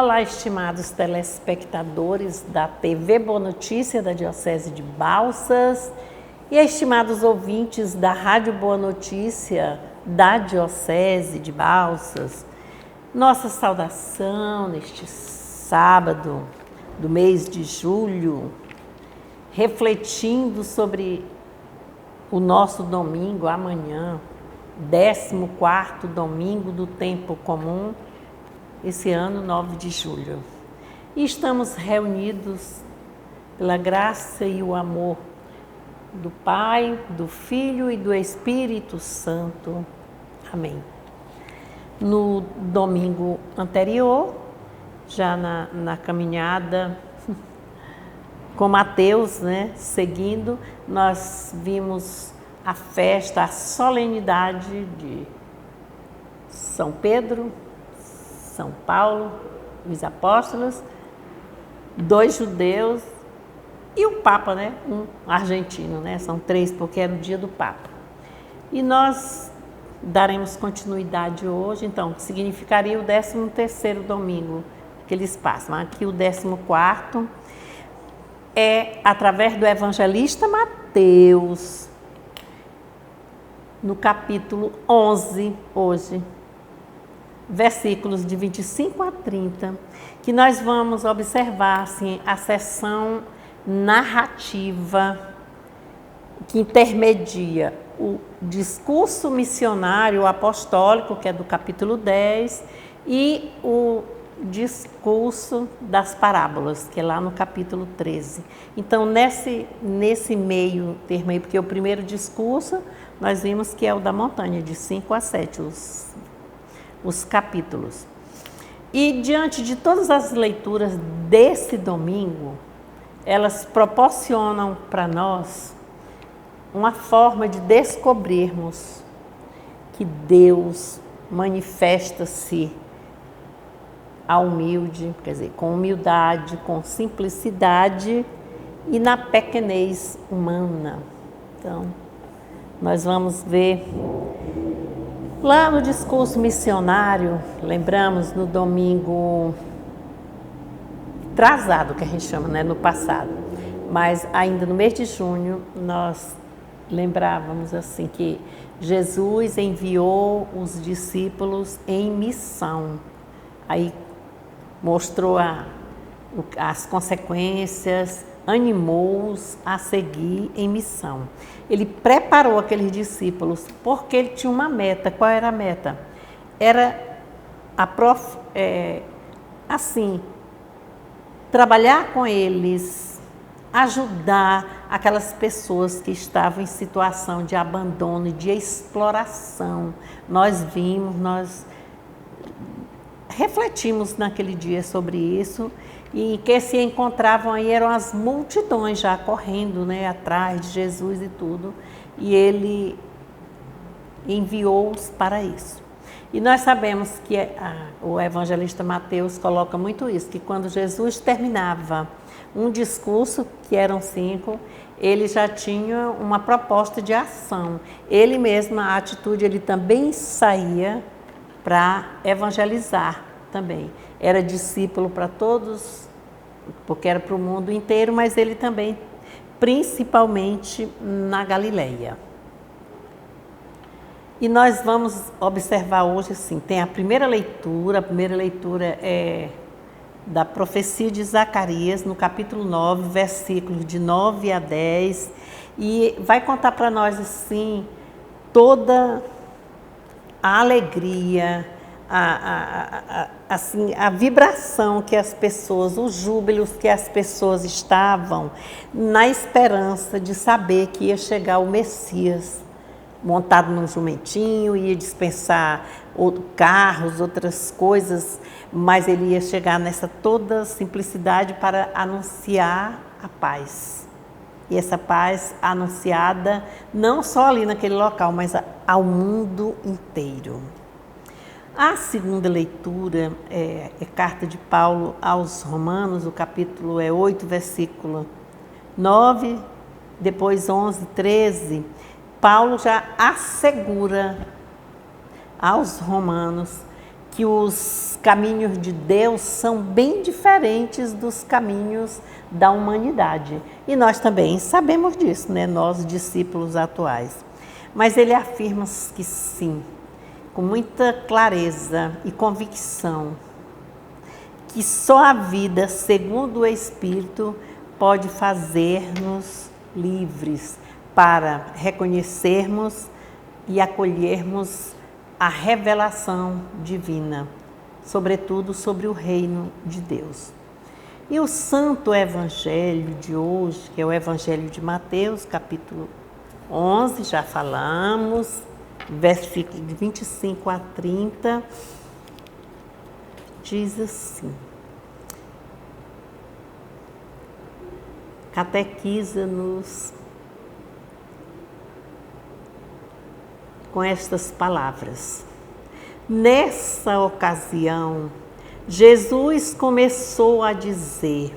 Olá, estimados telespectadores da TV Boa Notícia da Diocese de Balsas e estimados ouvintes da Rádio Boa Notícia da Diocese de Balsas. Nossa saudação neste sábado do mês de julho, refletindo sobre o nosso domingo amanhã, 14º domingo do tempo comum, esse ano 9 de julho. E estamos reunidos pela graça e o amor do Pai, do Filho e do Espírito Santo. Amém. No domingo anterior, já na caminhada com Mateus, seguindo, nós vimos a festa, a solenidade de São Pedro, São Paulo, os apóstolos, 2 judeus e o Papa, um argentino, São 3, porque era o dia do Papa. E nós daremos continuidade hoje, então, que significaria o 13º domingo que eles passam. Aqui o 14º é através do evangelista Mateus, no capítulo 11, hoje, versículos de 25 a 30, que nós vamos observar assim, a seção narrativa que intermedia o discurso missionário apostólico, que é do capítulo 10, e o discurso das parábolas, que é lá no capítulo 13. Então, nesse meio termo aí, porque o primeiro discurso, nós vimos que é o da montanha, de 5 a 7, os capítulos. E diante de todas as leituras desse domingo, elas proporcionam para nós uma forma de descobrirmos que Deus manifesta-se ao humilde, quer dizer, com humildade, com simplicidade e na pequenez humana. Então, nós vamos ver lá no discurso missionário, lembramos no domingo atrasado, que a gente chama, no passado, mas ainda no mês de junho, nós lembrávamos assim que Jesus enviou os discípulos em missão. Aí mostrou as consequências, animou-os a seguir em missão. Ele preparou aqueles discípulos porque ele tinha uma meta. Qual era a meta? Era trabalhar com eles, ajudar aquelas pessoas que estavam em situação de abandono e de exploração. Nós refletimos naquele dia sobre isso, e que se encontravam aí eram as multidões já correndo, atrás de Jesus e tudo, e ele enviou-os para isso. E nós sabemos que o evangelista Mateus coloca muito isso, que quando Jesus terminava um discurso, que eram 5, ele já tinha uma proposta de ação. Ele mesmo, a atitude, ele também saía para evangelizar também. Era discípulo para todos, porque era para o mundo inteiro, mas ele também, principalmente na Galileia. E nós vamos observar hoje, assim, tem a primeira leitura é da profecia de Zacarias, no capítulo 9, versículos de 9 a 10, e vai contar para nós, assim, toda a alegria, a vibração que as pessoas, os júbilos que as pessoas estavam na esperança de saber que ia chegar o Messias, montado num jumentinho, ia dispensar carros, outras coisas, mas ele ia chegar nessa toda simplicidade para anunciar a paz. E essa paz anunciada não só ali naquele local, mas ao mundo inteiro. A segunda leitura é carta de Paulo aos Romanos, o capítulo 8, versículo 9, depois 11, 13. Paulo já assegura aos romanos que os caminhos de Deus são bem diferentes dos caminhos da humanidade. E nós também sabemos disso, né? Nós, discípulos atuais. Mas ele afirma que sim, com muita clareza e convicção, que só a vida segundo o Espírito pode fazer-nos livres para reconhecermos e acolhermos a revelação divina, sobretudo sobre o reino de Deus. E o Santo Evangelho de hoje, que é o Evangelho de Mateus, capítulo 11, já falamos, versículo de 25 a 30, diz assim: catequiza-nos com estas palavras. Nessa ocasião, Jesus começou a dizer: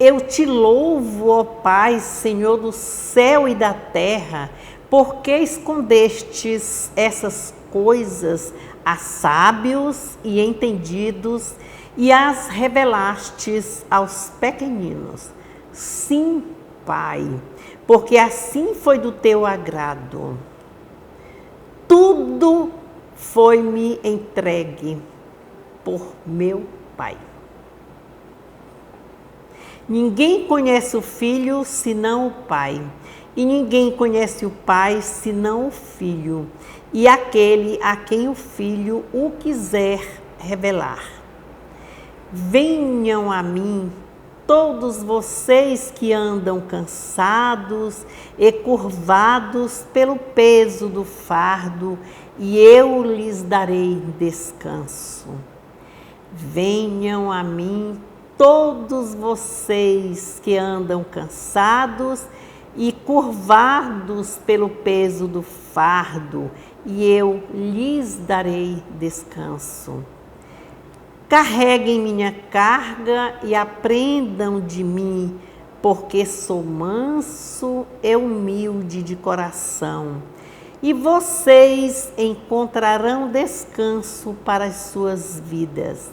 eu te louvo, ó Pai, Senhor do céu e da terra, porque escondestes essas coisas a sábios e entendidos e as revelastes aos pequeninos. Sim, Pai, porque assim foi do teu agrado. Tudo foi-me entregue por meu Pai. Ninguém conhece o Filho senão o Pai, e ninguém conhece o Pai senão o Filho, e aquele a quem o Filho o quiser revelar. Venham a mim todos vocês que andam cansados e curvados pelo peso do fardo, e eu lhes darei descanso. Venham a mim todos vocês que andam cansados e curvados pelo peso do fardo, e eu lhes darei descanso. Carreguem minha carga e aprendam de mim, porque sou manso e humilde de coração, e vocês encontrarão descanso para as suas vidas,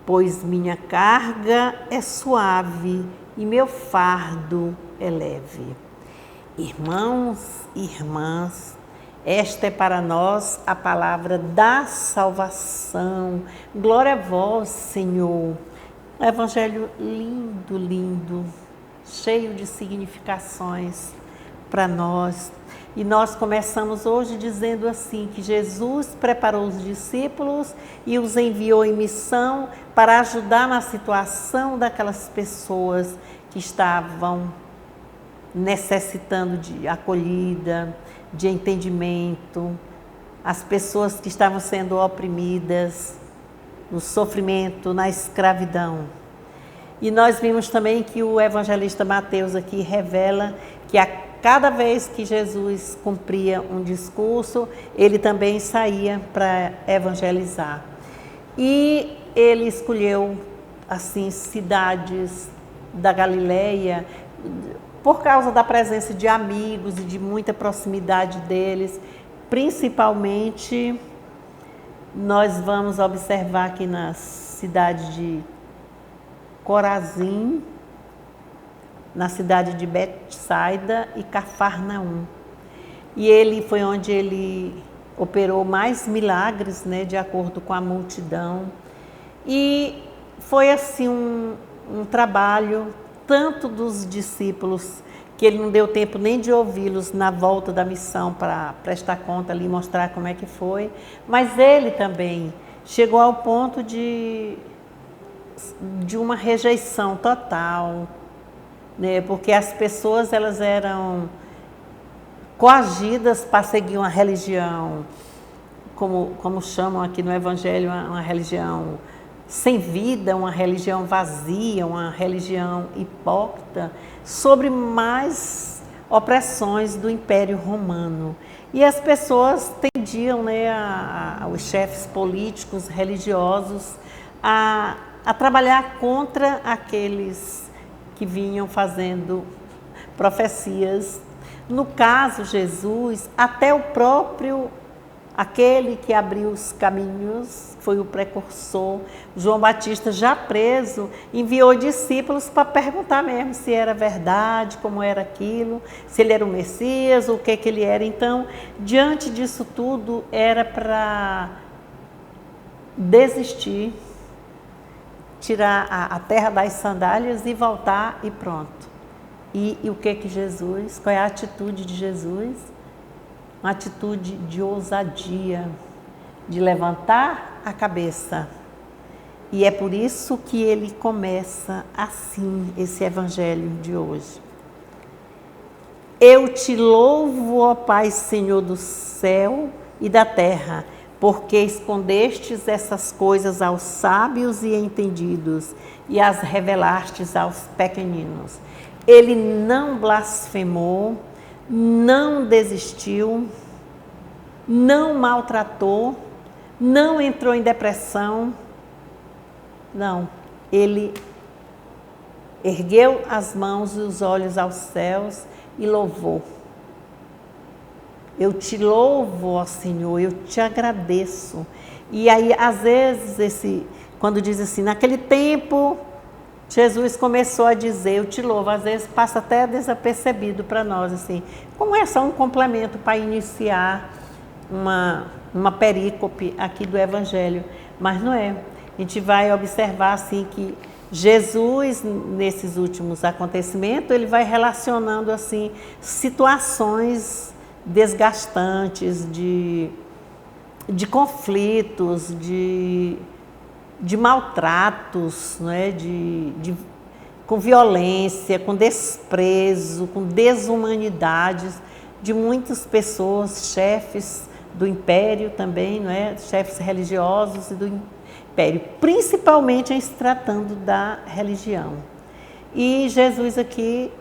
pois minha carga é suave e meu fardo é leve. Irmãos e irmãs, esta é para nós a palavra da salvação. Glória a vós, Senhor. Um evangelho lindo, lindo, cheio de significações para nós. E nós começamos hoje dizendo assim, que Jesus preparou os discípulos e os enviou em missão para ajudar na situação daquelas pessoas que estavam necessitando de acolhida, de entendimento, as pessoas que estavam sendo oprimidas no sofrimento, na escravidão. E nós vimos também que o evangelista Mateus aqui revela que a cada vez que Jesus cumpria um discurso, ele também saía para evangelizar. E ele escolheu, assim, cidades da Galileia, por causa da presença de amigos e de muita proximidade deles. Principalmente, nós vamos observar aqui na cidade de Corazim, na cidade de Betsaida e Cafarnaum. E ele foi onde ele operou mais milagres, né, de acordo com a multidão. E foi assim um trabalho tanto dos discípulos, que ele não deu tempo nem de ouvi-los na volta da missão para prestar conta ali, mostrar como é que foi, mas ele também chegou ao ponto de uma rejeição total, né? Porque as pessoas elas eram coagidas para seguir uma religião, como chamam aqui no Evangelho, uma religião sem vida, uma religião vazia, uma religião hipócrita, sobre mais opressões do Império Romano. E as pessoas tendiam, né, os chefes políticos, religiosos, a trabalhar contra aqueles que vinham fazendo profecias. No caso, Jesus, até o próprio, aquele que abriu os caminhos, foi o precursor. João Batista, já preso, enviou discípulos para perguntar mesmo se era verdade, como era aquilo, se ele era o Messias, o que ele era. Então, diante disso tudo, era para desistir, tirar a terra das sandálias e voltar e pronto. E o que Jesus, qual é a atitude de Jesus? Uma atitude de ousadia, de levantar a cabeça. E é por isso que ele começa assim, esse evangelho de hoje. Eu te louvo, ó Pai, Senhor do céu e da terra, porque escondestes essas coisas aos sábios e entendidos e as revelastes aos pequeninos. Ele não blasfemou, não desistiu, não maltratou, não entrou em depressão. Não, ele ergueu as mãos e os olhos aos céus e louvou. Eu te louvo, ó Senhor, eu te agradeço. E aí, às vezes, quando diz assim, naquele tempo, Jesus começou a dizer, eu te louvo, às vezes passa até desapercebido para nós, assim, como é só um complemento para iniciar uma perícope aqui do Evangelho, mas não é. A gente vai observar assim que Jesus, nesses últimos acontecimentos, ele vai relacionando assim situações desgastantes, de conflitos, de maltratos, né? Com violência, com desprezo, com desumanidades de muitas pessoas, chefes do império também, não é? Chefes religiosos e do império, principalmente em se tratando da religião. E Jesus aqui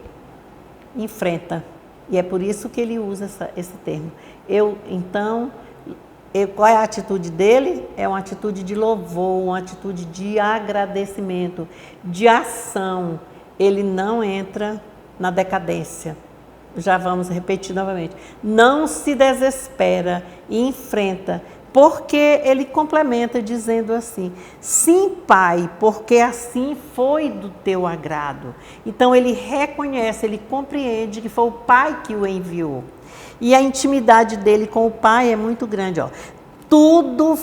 enfrenta, e é por isso que ele usa esse termo. Qual é a atitude dele? É uma atitude de louvor, uma atitude de agradecimento, de ação. Ele não entra na decadência. Já vamos repetir novamente. Não se desespera e enfrenta, porque ele complementa dizendo assim, sim, Pai, porque assim foi do teu agrado. Então ele reconhece, ele compreende que foi o Pai que o enviou. E a intimidade dele com o Pai é muito grande. Tudo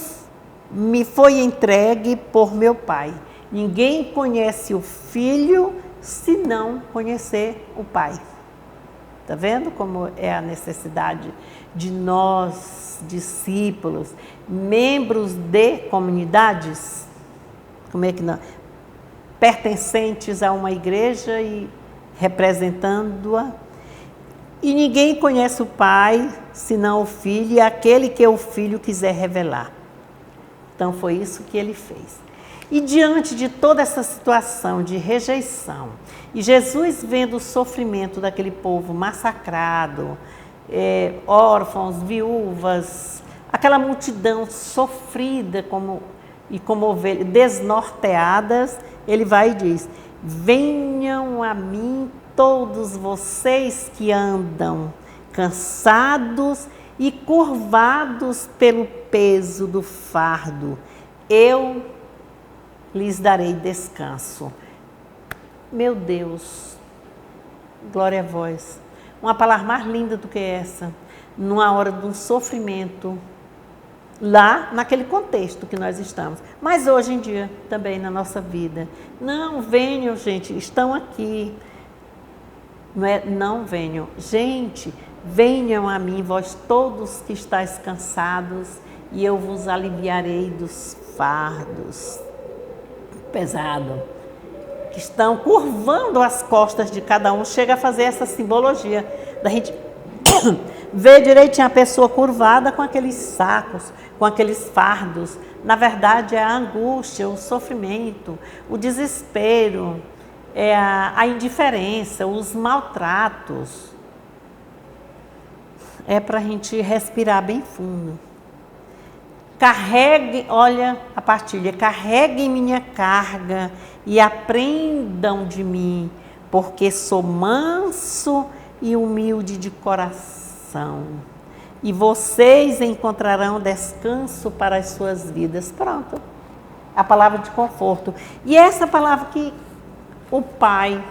me foi entregue por meu Pai. Ninguém conhece o Filho se não conhecer o Pai. Está vendo como é a necessidade de nós, discípulos, membros de comunidades? Como é que não? Pertencentes a uma igreja e representando-a. E ninguém conhece o Pai, senão o Filho, e aquele que o Filho quiser revelar. Então foi isso que ele fez. E diante de toda essa situação de rejeição, e Jesus vendo o sofrimento daquele povo massacrado, órfãos, viúvas, aquela multidão sofrida como ovelhas, desnorteadas, ele vai e diz, venham a mim todos vocês que andam cansados e curvados pelo peso do fardo, eu lhes darei descanso. Meu Deus, glória a vós. Uma palavra mais linda do que essa, numa hora de um sofrimento, lá naquele contexto que nós estamos, mas hoje em dia também na nossa vida. Não venham, gente, estão aqui. Não venham. Gente, venham a mim, vós todos que estáis cansados, e eu vos aliviarei dos fardos pesados, que estão curvando as costas de cada um. Chega a fazer essa simbologia da gente ver direitinho a pessoa curvada com aqueles sacos, com aqueles fardos. Na verdade, é a angústia, o sofrimento, o desespero, é a indiferença, os maltratos. É para a gente respirar bem fundo. Carregue, olha a partilha, carreguem minha carga e aprendam de mim, porque sou manso e humilde de coração. e vocês encontrarão descanso para as suas vidas. Pronto. A palavra de conforto. E essa palavra que o Pai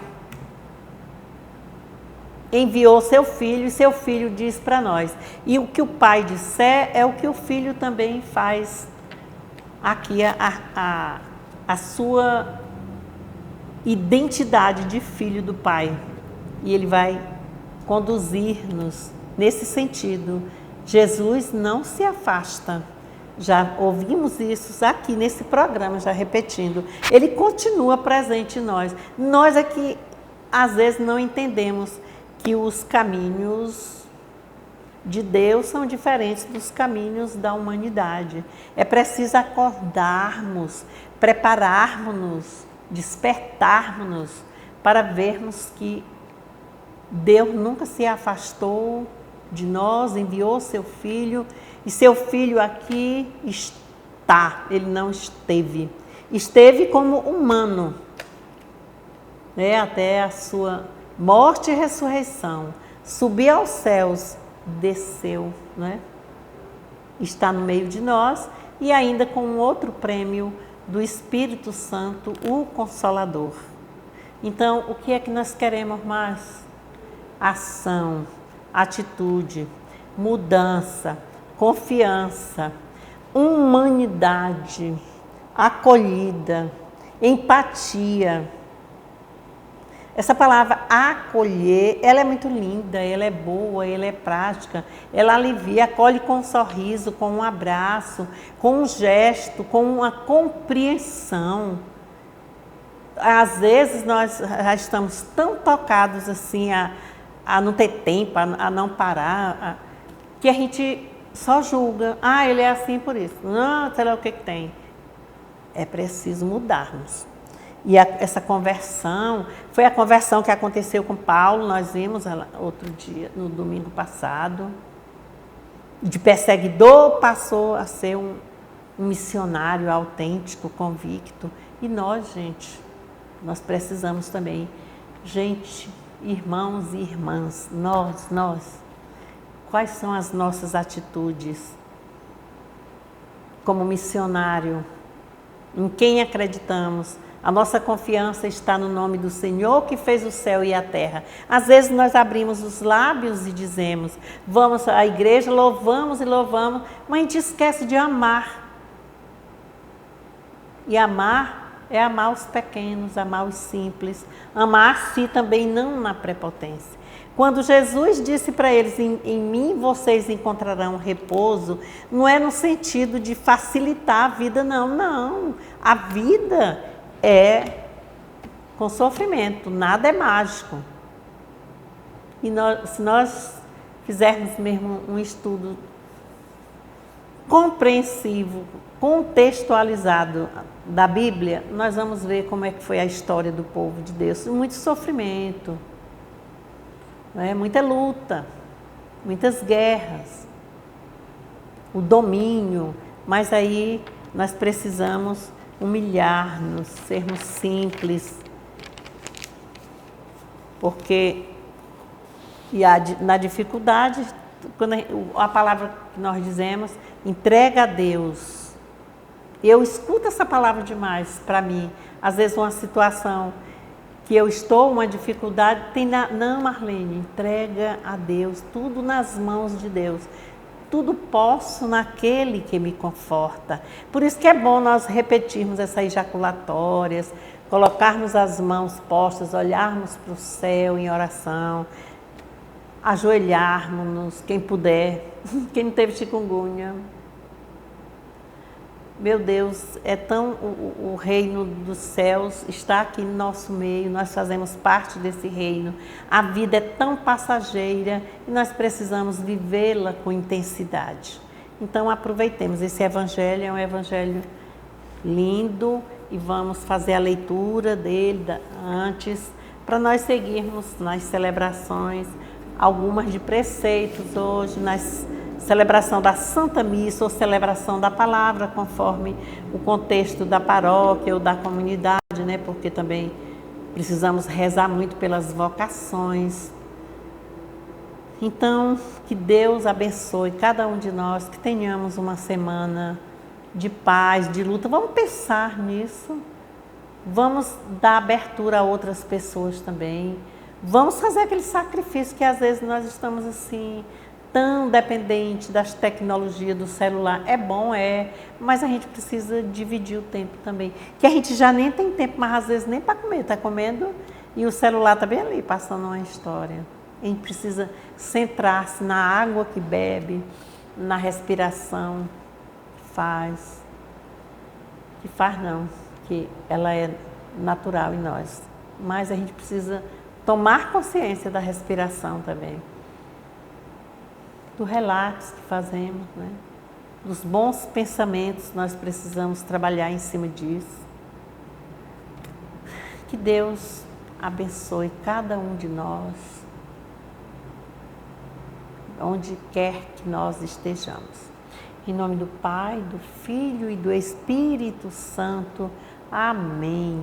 enviou seu Filho, e seu Filho diz para nós. E o que o Pai disser é o que o Filho também faz. Aqui a sua identidade de filho do Pai. E Ele vai conduzir-nos nesse sentido. Jesus não se afasta. Já ouvimos isso aqui nesse programa, já repetindo. Ele continua presente em nós. Nós aqui, às vezes, não entendemos que os caminhos de Deus são diferentes dos caminhos da humanidade. É preciso acordarmos, prepararmos-nos, despertarmos-nos para vermos que Deus nunca se afastou de nós, enviou seu Filho, e seu Filho aqui está, ele não esteve. Esteve como humano, né, até a sua morte e ressurreição. Subiu aos céus, desceu, né? Está no meio de nós e ainda com um outro prêmio do Espírito Santo, o Consolador. Então, o que é que nós queremos mais? Ação, atitude, mudança, confiança, humanidade, acolhida, empatia. Essa palavra acolher, ela é muito linda, ela é boa, ela é prática, ela alivia, acolhe com um sorriso, com um abraço, com um gesto, com uma compreensão. Às vezes nós já estamos tão tocados assim a não ter tempo, a não parar, que a gente só julga. Ah, ele é assim por isso. Não, sei lá o que tem. É preciso mudarmos. E essa conversão, foi a conversão que aconteceu com Paulo, nós vimos ela outro dia, no domingo passado. De perseguidor passou a ser um missionário autêntico, convicto. E nós, gente, nós precisamos também. Gente, irmãos e irmãs, nós, quais são as nossas atitudes como missionário? Em quem acreditamos? A nossa confiança está no nome do Senhor que fez o céu e a terra. Às vezes nós abrimos os lábios e dizemos, vamos à igreja, louvamos e louvamos, mas a gente esquece de amar. E amar é amar os pequenos, amar os simples, amar a si também, não na prepotência. Quando Jesus disse para eles, em mim vocês encontrarão repouso, não é no sentido de facilitar a vida, não. A vida é com sofrimento, nada é mágico. E se nós fizermos mesmo um estudo compreensivo, contextualizado da Bíblia, nós vamos ver como é que foi a história do povo de Deus. Muito sofrimento, né? Muita luta, muitas guerras, o domínio, mas aí nós precisamos humilhar-nos, sermos simples, porque na dificuldade, quando a palavra que nós dizemos, entrega a Deus. Eu escuto essa palavra demais para mim. Às vezes uma situação que eu estou, uma dificuldade, não, Marlene, entrega a Deus, tudo nas mãos de Deus. Tudo posso naquele que me conforta. Por isso que é bom nós repetirmos essas ejaculatórias, colocarmos as mãos postas, olharmos para o céu em oração, ajoelharmos-nos, quem puder, quem não teve chikungunya. Meu Deus, o reino dos céus está aqui no nosso meio, nós fazemos parte desse reino. A vida é tão passageira e nós precisamos vivê-la com intensidade. Então aproveitemos, esse evangelho é um evangelho lindo e vamos fazer a leitura dele antes, para nós seguirmos nas celebrações, algumas de preceitos hoje, nas celebração da Santa Missa ou celebração da palavra, conforme o contexto da paróquia ou da comunidade, né? Porque também precisamos rezar muito pelas vocações. Então, que Deus abençoe cada um de nós, que tenhamos uma semana de paz, de luta. Vamos pensar nisso. Vamos dar abertura a outras pessoas também. Vamos fazer aquele sacrifício que às vezes nós estamos assim, tão dependentes das tecnologias do celular. É bom, mas a gente precisa dividir o tempo também. Que a gente já nem tem tempo, mas às vezes nem para comer. Está comendo e o celular está bem ali, passando uma história. A gente precisa centrar-se na água que bebe, na respiração que faz. Que faz não, que ela é natural em nós. Mas a gente precisa tomar consciência da respiração também. Do relax que fazemos, né? Dos bons pensamentos, nós precisamos trabalhar em cima disso. Que Deus abençoe cada um de nós, onde quer que nós estejamos. Em nome do Pai, do Filho e do Espírito Santo. Amém.